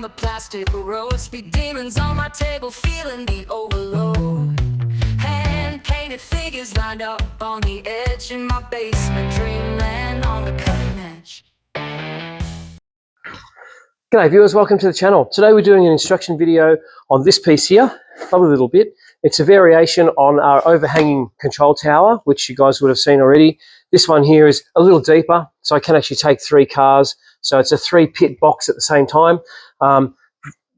the plastic roast. Be demons on my table, feeling the overload. Hand-painted figures lined up on the edge. In my basement, dreamland on the cutting edge. G'day viewers, welcome to the channel. Today we're doing an instruction video on this piece here, lovely little bit. It's a variation on our overhanging control tower, which you guys would have seen already. This one here is a little deeper, so I can actually take 3 cars. So it's a 3-pit box at the same time.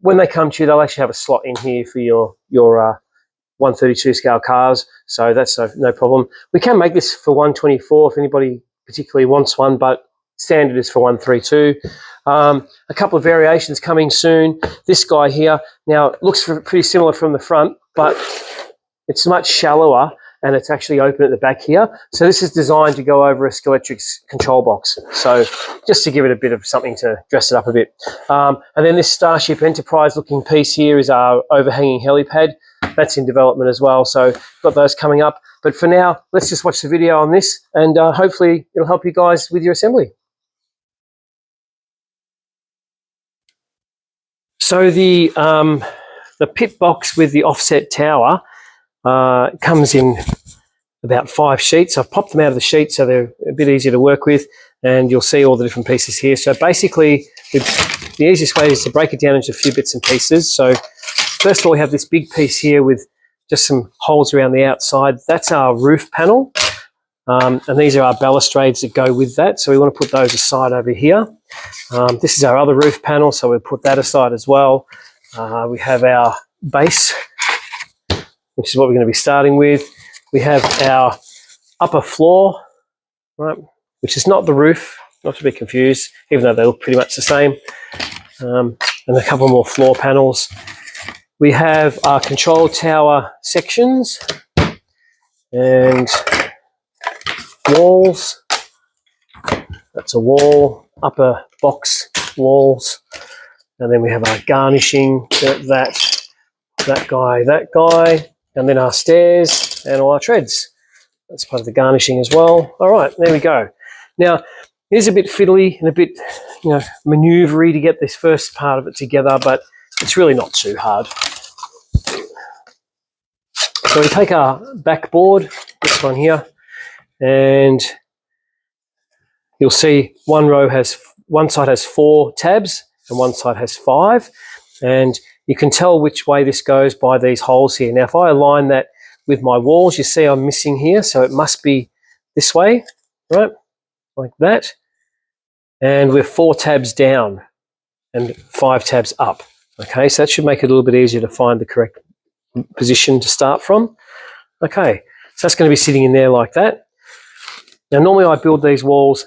When they come to you, they'll actually have a slot in here for your 132 scale cars, so that's no problem. We can make this for 124 if anybody particularly wants one, but standard is for 132. A couple of variations coming soon. This guy here, now it looks pretty similar from the front, but it's much shallower and it's actually open at the back here. So this is designed to go over a Skeletrix control box. So just to give it a bit of something to dress it up a bit. And then this Starship Enterprise looking piece here is our overhanging helipad. That's in development as well. So got those coming up. But for now, let's just watch the video on this and hopefully it'll help you guys with your assembly. So the pit box with the offset tower comes in about 5 sheets. I've popped them out of the sheet so they're a bit easier to work with, and you'll see all the different pieces here. So basically, the easiest way is to break it down into a few bits and pieces. So first of all, we have this big piece here with just some holes around the outside. That's our roof panel, and these are our balustrades that go with that. So we want to put those aside over here. This is our other roof panel, so we'll put that aside as well. We have our base, which is what we're going to be starting with. We have our upper floor, right, which is not the roof, not to be confused, even though they look pretty much the same. And a couple more floor panels. We have our control tower sections and walls. That's a wall, upper box walls. And then we have our garnishing, that guy, and then our stairs and all our treads. That's part of the garnishing as well. All right, there we go. Now, it is a bit fiddly and a bit, manoeuvry to get this first part of it together, but it's really not too hard. So we take our backboard, this one here, and you'll see one side has 4 tabs and one side has 5, and you can tell which way this goes by these holes here. Now, if I align that with my walls, you see I'm missing here, so it must be this way, right? Like that. And we're 4 tabs down and 5 tabs up. Okay, so that should make it a little bit easier to find the correct position to start from. Okay, so that's going to be sitting in there like that. Now, normally I build these walls,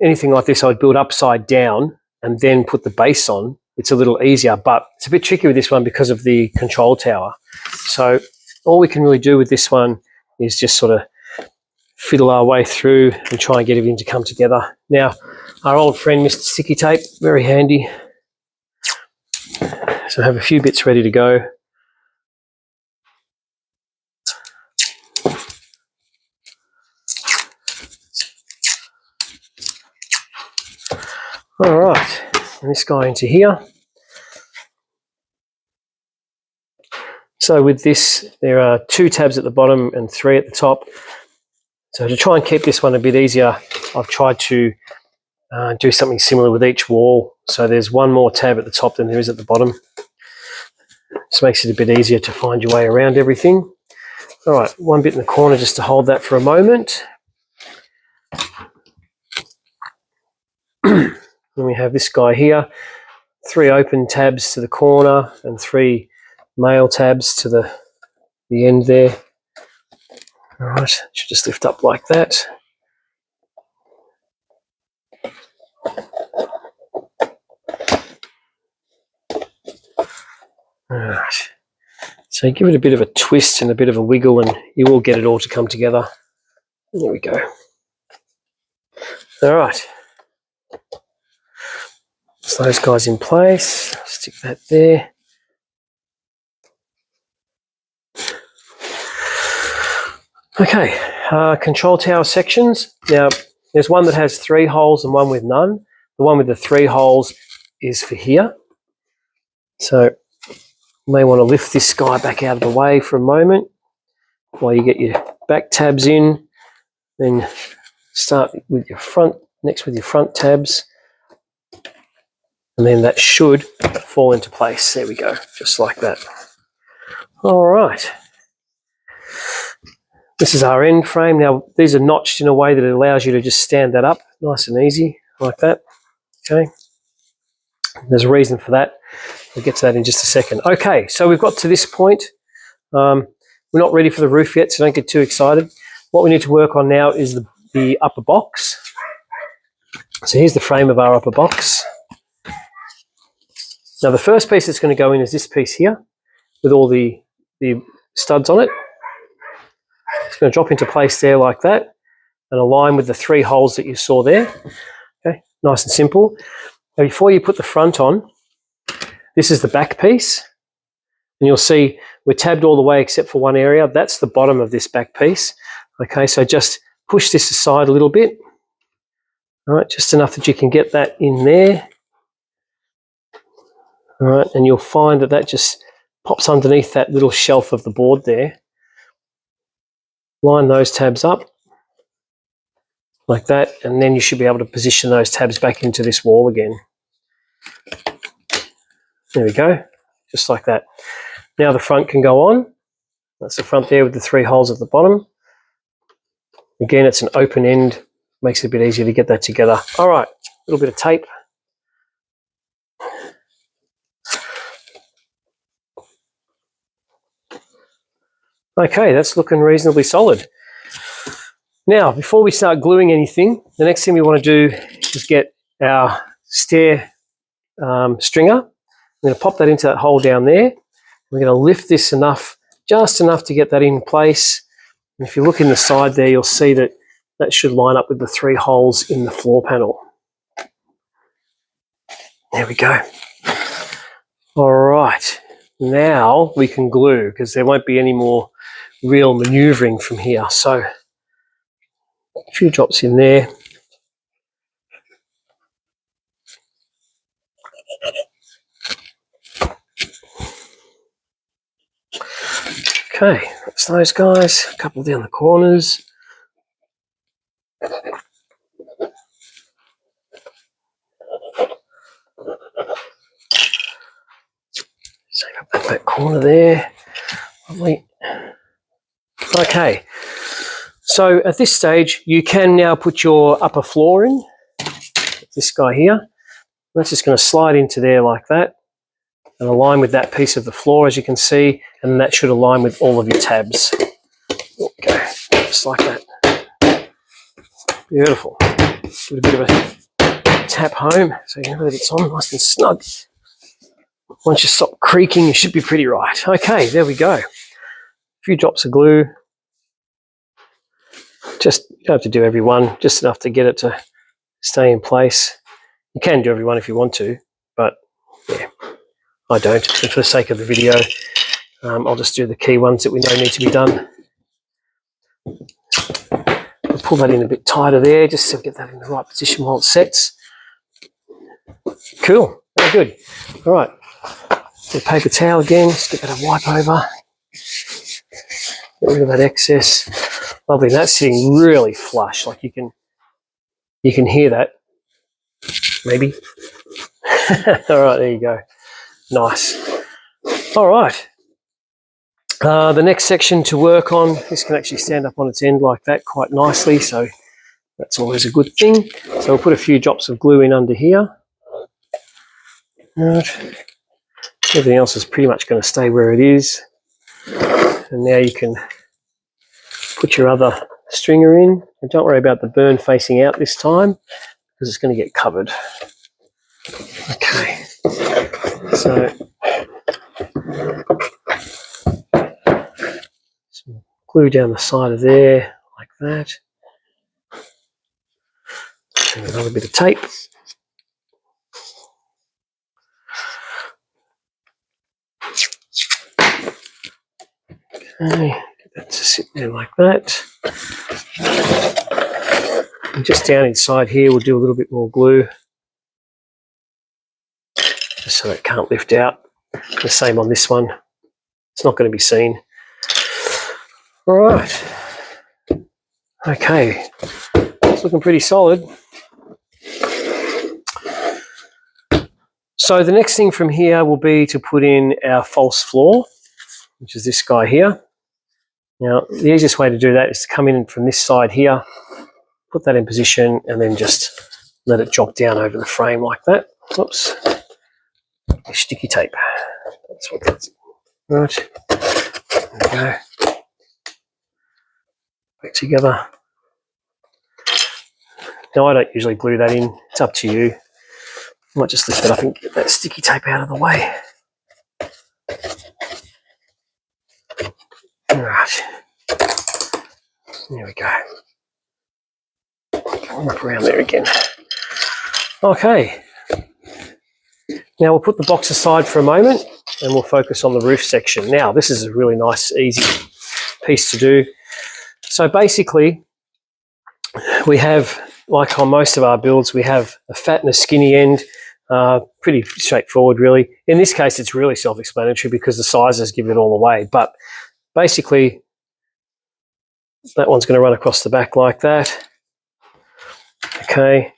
anything like this, I'd build upside down and then put the base on. It's a little easier, but it's a bit tricky with this one because of the control tower. So all we can really do with this one is just sort of fiddle our way through and try and get everything to come together. Now, our old friend, Mr. Sticky Tape, very handy. So I have a few bits ready to go. All right, and this guy into here. So with this, there are 2 tabs at the bottom and 3 at the top. So to try and keep this one a bit easier, I've tried to do something similar with each wall. So there's 1 more tab at the top than there is at the bottom. This makes it a bit easier to find your way around everything. All right, 1 bit in the corner just to hold that for a moment. Then we have this guy here, 3 open tabs to the corner and 3 male tabs to the end there. All right, should just lift up like that. All right, so give it a bit of a twist and a bit of a wiggle and you will get it all to come together. There we go. All right. So those guys in place, stick that there. Okay, control tower sections. Now, there's one that has 3 holes and one with none. The one with the 3 holes is for here. So you may want to lift this guy back out of the way for a moment while you get your back tabs in. Then start with your front, next with your front tabs. And then that should fall into place. There we go, just like that. All right. This is our end frame. Now, these are notched in a way that it allows you to just stand that up nice and easy, like that. Okay. There's a reason for that. We'll get to that in just a second. Okay, so we've got to this point. We're not ready for the roof yet, so don't get too excited. What we need to work on now is the upper box. So here's the frame of our upper box. Now, the first piece that's going to go in is this piece here with all the studs on it. It's going to drop into place there like that and align with the 3 holes that you saw there. Okay, nice and simple. Now, before you put the front on, this is the back piece. And you'll see we're tabbed all the way except for one area. That's the bottom of this back piece. Okay, so just push this aside a little bit. All right, just enough that you can get that in there. All right, and you'll find that that just pops underneath that little shelf of the board there. Line those tabs up like that, and then you should be able to position those tabs back into this wall again. There we go, just like that. Now the front can go on. That's the front there with the 3 holes at the bottom. Again, it's an open end, makes it a bit easier to get that together. All right, a little bit of tape. Okay, that's looking reasonably solid. Now, before we start gluing anything, the next thing we want to do is get our stair stringer. I'm going to pop that into that hole down there. We're going to lift this enough, just enough to get that in place. And if you look in the side there, you'll see that that should line up with the 3 holes in the floor panel. There we go. All right, now we can glue because there won't be any more real manoeuvring from here. So a few drops in there. Okay, that's those guys. A couple down the corners. Save up that corner there. Lovely. Okay, so at this stage, you can now put your upper floor in. This guy here. That's just going to slide into there like that and align with that piece of the floor, as you can see, and that should align with all of your tabs. Okay, just like that. Beautiful. Give it a bit of a tap home so you know that it's on nice and snug. Once you stop creaking, you should be pretty right. Okay, there we go. A few drops of glue. Just, you don't have to do every one, just enough to get it to stay in place. You can do every one if you want to, but yeah, I don't. And for the sake of the video, I'll just do the key ones that we know need to be done. I'll pull that in a bit tighter there, just to get that in the right position while it sets. Cool, very good. All right, the paper towel again, just get that a wipe over. Get rid of that excess. Lovely, and that's sitting really flush, like you can hear that, maybe. All right, there you go. Nice. All right. The next section to work on, this can actually stand up on its end like that quite nicely, so that's always a good thing. So we'll put a few drops of glue in under here. Right. Everything else is pretty much going to stay where it is. And now you can put your other stringer in. And don't worry about the burn facing out this time, because it's going to get covered. Okay. So some glue down the side of there, like that. And another bit of tape. Okay, get that to sit there like that. And just down inside here, we'll do a little bit more glue, just so it can't lift out. The same on this one. It's not going to be seen. All right. Okay. It's looking pretty solid. So the next thing from here will be to put in our false floor, which is this guy here. Now, the easiest way to do that is to come in from this side here, put that in position, and then just let it drop down over the frame like that. Oops. Sticky tape. That's what that's. Right. There we go. Back together. Now, I don't usually glue that in. It's up to you. I might just lift it up and get that sticky tape out of the way. All right. There we go. Wrap around there again. Okay. Now we'll put the box aside for a moment and we'll focus on the roof section. Now, this is a really nice, easy piece to do. So basically, we have, like on most of our builds, we have a fat and a skinny end. Pretty straightforward, really. In this case, it's really self-explanatory because the sizes give it all away. But basically, that one's going to run across the back like that. Okay.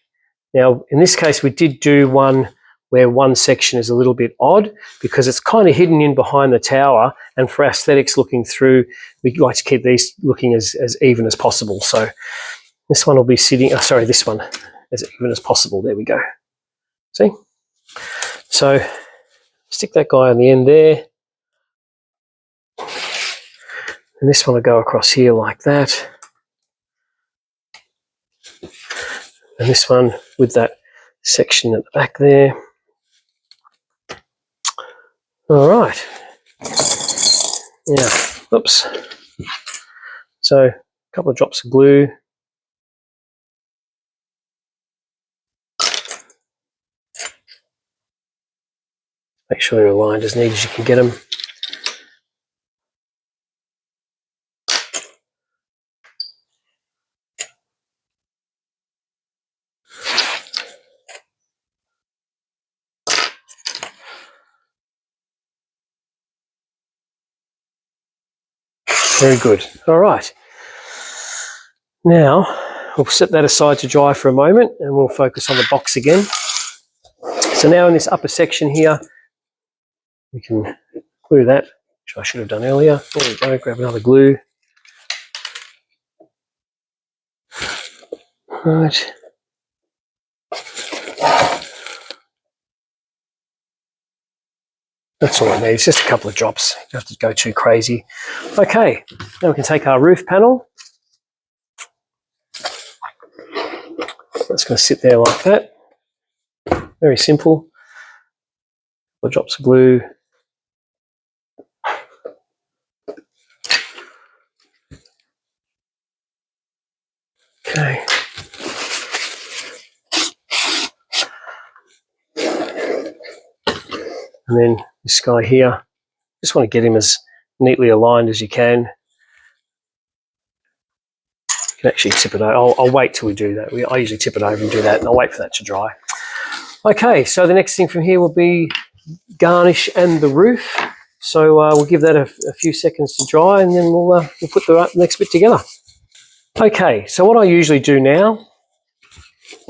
Now, in this case, we did do one where one section is a little bit odd because it's kind of hidden in behind the tower, and for aesthetics looking through, we like to keep these looking as even as possible. So this one will be sitting, this one, as even as possible. There we go. See? So stick that guy on the end there. And this one will go across here like that. And this one with that section at the back there. All right. Now, oops. So a couple of drops of glue. Make sure they're aligned as neat as you can get them. Very good. All right. Now, we'll set that aside to dry for a moment and we'll focus on the box again. So now in this upper section here, we can glue that, which I should have done earlier. There we go, grab another glue. Right. That's all I need, it's just a couple of drops. You don't have to go too crazy. Okay, now we can take our roof panel. That's going to sit there like that. Very simple. A couple of drops of glue. Okay. And then this guy here, just want to get him as neatly aligned as you can. You can actually tip it over. I'll wait till we do that. I usually tip it over and do that, and I'll wait for that to dry. Okay, so the next thing from here will be garnish and the roof. So we'll give that a few seconds to dry, and then we'll put the next bit together. Okay, so what I usually do now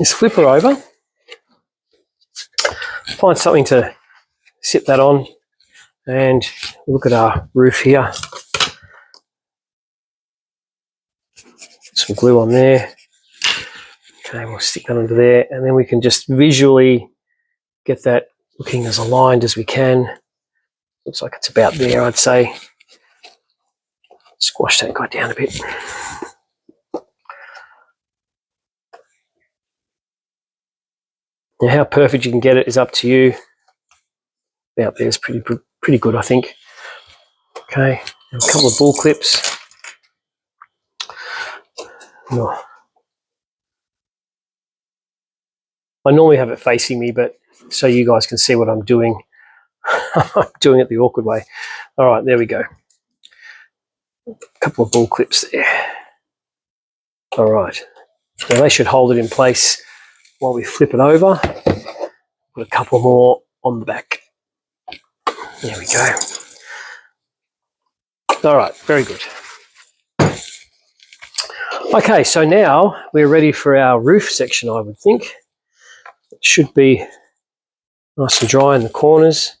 is flip her over, find something to sit that on, and look at our roof here. Some glue on there. Okay, we'll stick that under there, and then we can just visually get that looking as aligned as we can. Looks like it's about there, I'd say. Squash that guy down a bit. Now, how perfect you can get it is up to you. About there is pretty good, I think. Okay, and a couple of bull clips. Oh. I normally have it facing me, but so you guys can see what I'm doing. I'm doing it the awkward way. All right, there we go. A couple of bull clips there. All right. Now they should hold it in place while we flip it over. Put a couple more on the back. There we go. All right, very good. Okay, so now we're ready for our roof section, I would think. It should be nice and dry in the corners.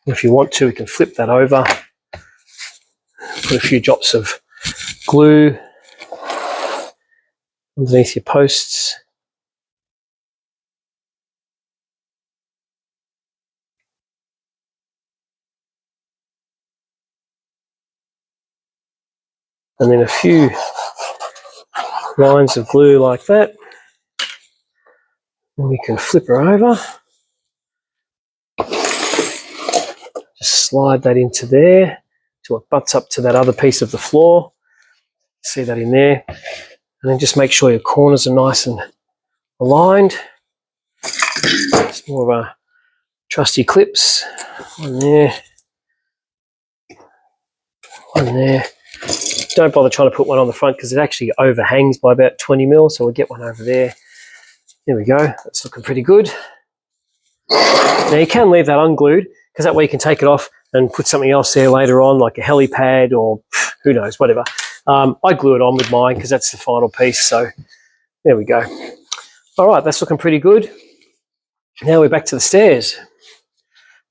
If you want to, we can flip that over, put a few drops of glue underneath your posts. And then a few lines of glue like that. And we can flip her over. Just slide that into there till it butts up to that other piece of the floor. See that in there. And then just make sure your corners are nice and aligned. It's more of a trusty clips. One there. One there. Don't bother trying to put one on the front because it actually overhangs by about 20 mil, so we'll get one over there. There we go. That's looking pretty good. Now you can leave that unglued because that way you can take it off and put something else there later on, like a helipad or who knows, whatever. I glue it on with mine because that's the final piece. So there we go. All right, that's looking pretty good. Now we're back to the stairs.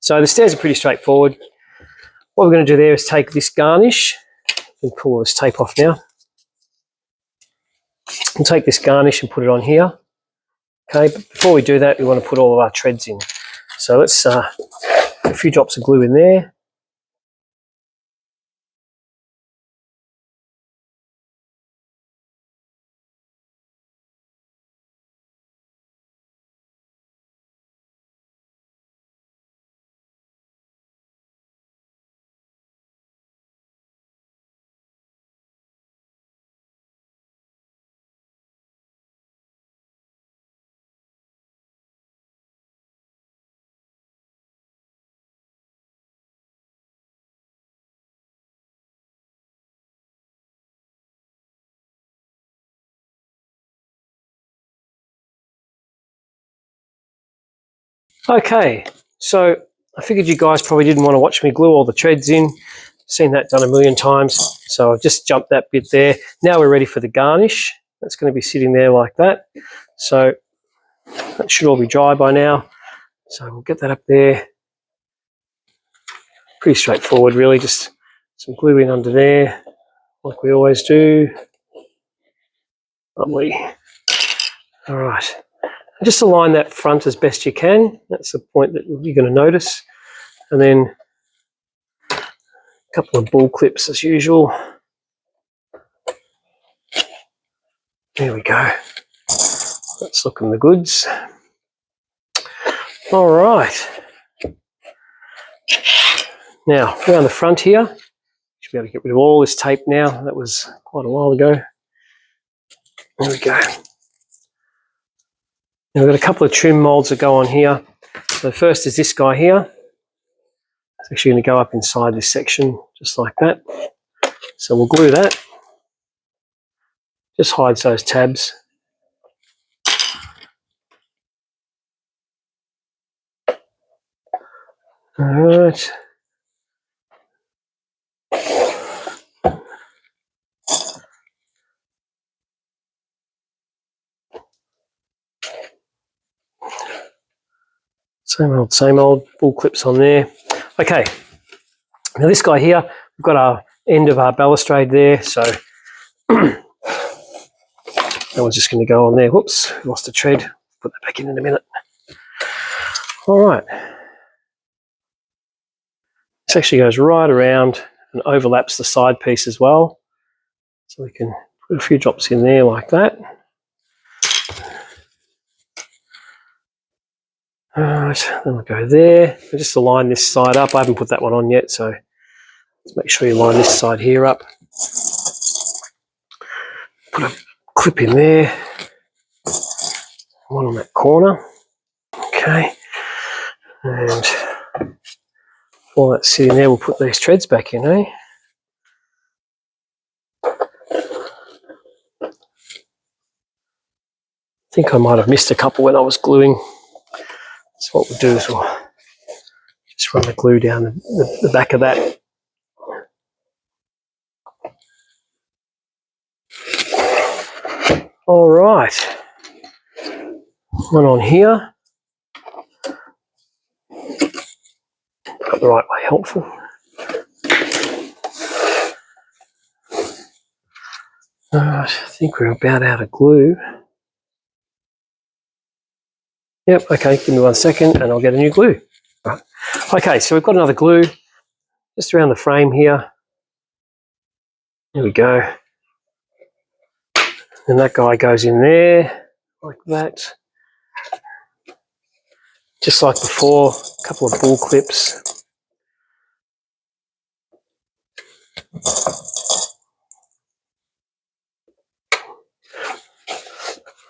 So the stairs are pretty straightforward. What we're going to do there is take this garnish and pull this tape off now. And take this garnish and put it on here. Okay, but before we do that, we want to put all of our treads in. So let's put a few drops of glue in there. Okay, so I figured you guys probably didn't want to watch me glue all the treads in. Seen that done a million times, so I've just jumped that bit there. Now we're ready for the garnish. That's going to be sitting there like that. So that should all be dry by now. So we'll get that up there. Pretty straightforward, really. Just some glue in under there, like we always do. Lovely. All right. Just align that front as best you can. That's the point that you're going to notice. And then a couple of ball clips as usual. There we go. That's looking the goods. All right. Now, around the front here, should be able to get rid of all this tape now. That was quite a while ago. There we go. Now we've got a couple of trim moulds that go on here. So first is this guy here. It's actually going to go up inside this section, just like that. So we'll glue that. Just hides those tabs. All right. Same old ball clips on there. Okay, now this guy here, we've got our end of our balustrade there, so that one's just going to go on there. Whoops, lost a tread. Put that back in a minute. All right. This actually goes right around and overlaps the side piece as well. So we can put a few drops in there like that. All right, then we'll go there. We'll just align this side up. I haven't put that one on yet, so let's make sure you line this side here up. Put a clip in there. One on that corner. Okay. And while that's sitting there, we'll put these treads back in, eh? think I might have missed a couple when I was gluing. So what we'll do is we'll just run the glue down the back of that. All right, one on here. Got the right way, helpful. All right, I think we're about out of glue. Yep, okay, give me 1 second and I'll get a new glue. Right. Okay, so we've got another glue just around the frame here. There we go. And that guy goes in there like that. Just like before, a couple of bull clips.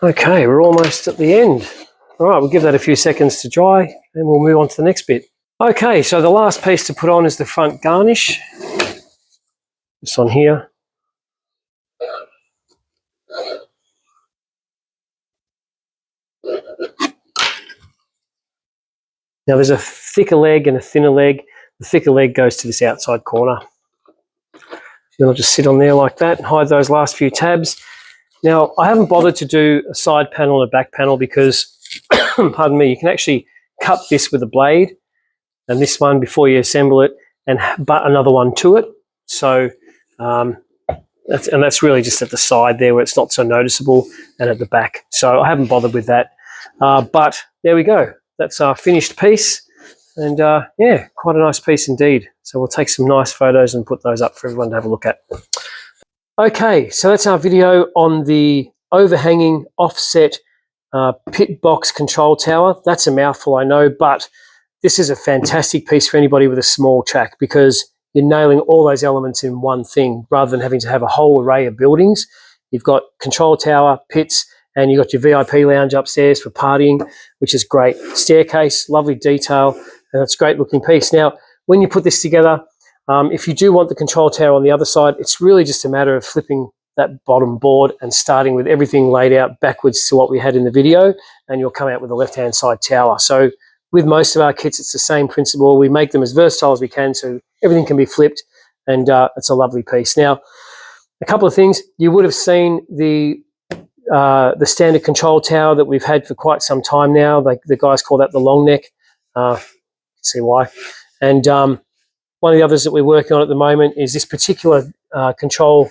Okay, we're almost at the end. All right, we'll give that a few seconds to dry and we'll move on to the next bit. Okay, so the last piece to put on is the front garnish. This on here. Now there's a thicker leg and a thinner leg. The thicker leg goes to this outside corner. So I'll just sit on there like that and hide those last few tabs. Now I haven't bothered to do a side panel and a back panel because, pardon me, you can actually cut this with a blade and this one before you assemble it and butt another one to it. So that's really just at the side there where it's not so noticeable, and at the back. So I haven't bothered with that. But there we go. That's our finished piece. And yeah, quite a nice piece indeed. So we'll take some nice photos and put those up for everyone to have a look at. Okay, so that's our video on the overhanging offset pit box control tower. That's a mouthful, I know, but this is a fantastic piece for anybody with a small track because you're nailing all those elements in one thing rather than having to have a whole array of buildings. You've got control tower, pits, and you've got your VIP lounge upstairs for partying, which is great. Staircase, lovely detail, and it's a great looking piece. Now, when you put this together, if you do want the control tower on the other side, it's really just a matter of flipping that bottom board and starting with everything laid out backwards to what we had in the video, and you'll come out with a left-hand side tower. So with most of our kits, it's the same principle. We make them as versatile as we can so everything can be flipped, and it's a lovely piece. Now, a couple of things. You would have seen the standard control tower that we've had for quite some time now. The guys call that the long neck. You can see why. And one of the others that we're working on at the moment is this particular control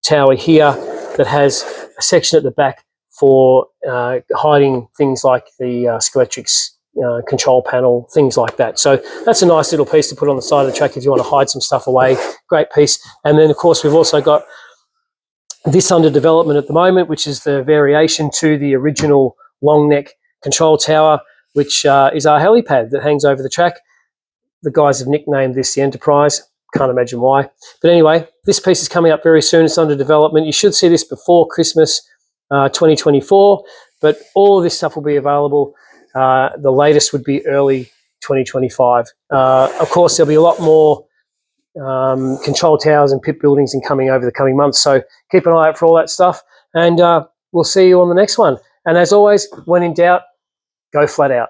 tower here that has a section at the back for hiding things like the Skeletrix control panel, things like that. So that's a nice little piece to put on the side of the track if you want to hide some stuff away. Great piece. And then, of course, we've also got this under development at the moment, which is the variation to the original long neck control tower, which is our helipad that hangs over the track. The guys have nicknamed this the Enterprise. Can't imagine why. But anyway, this piece is coming up very soon. It's under development. You should see this before Christmas 2024, but all of this stuff will be available. The latest would be early 2025. Of course, there'll be a lot more control towers and pit buildings coming over the coming months. So keep an eye out for all that stuff. And we'll see you on the next one. And as always, when in doubt, go flat out.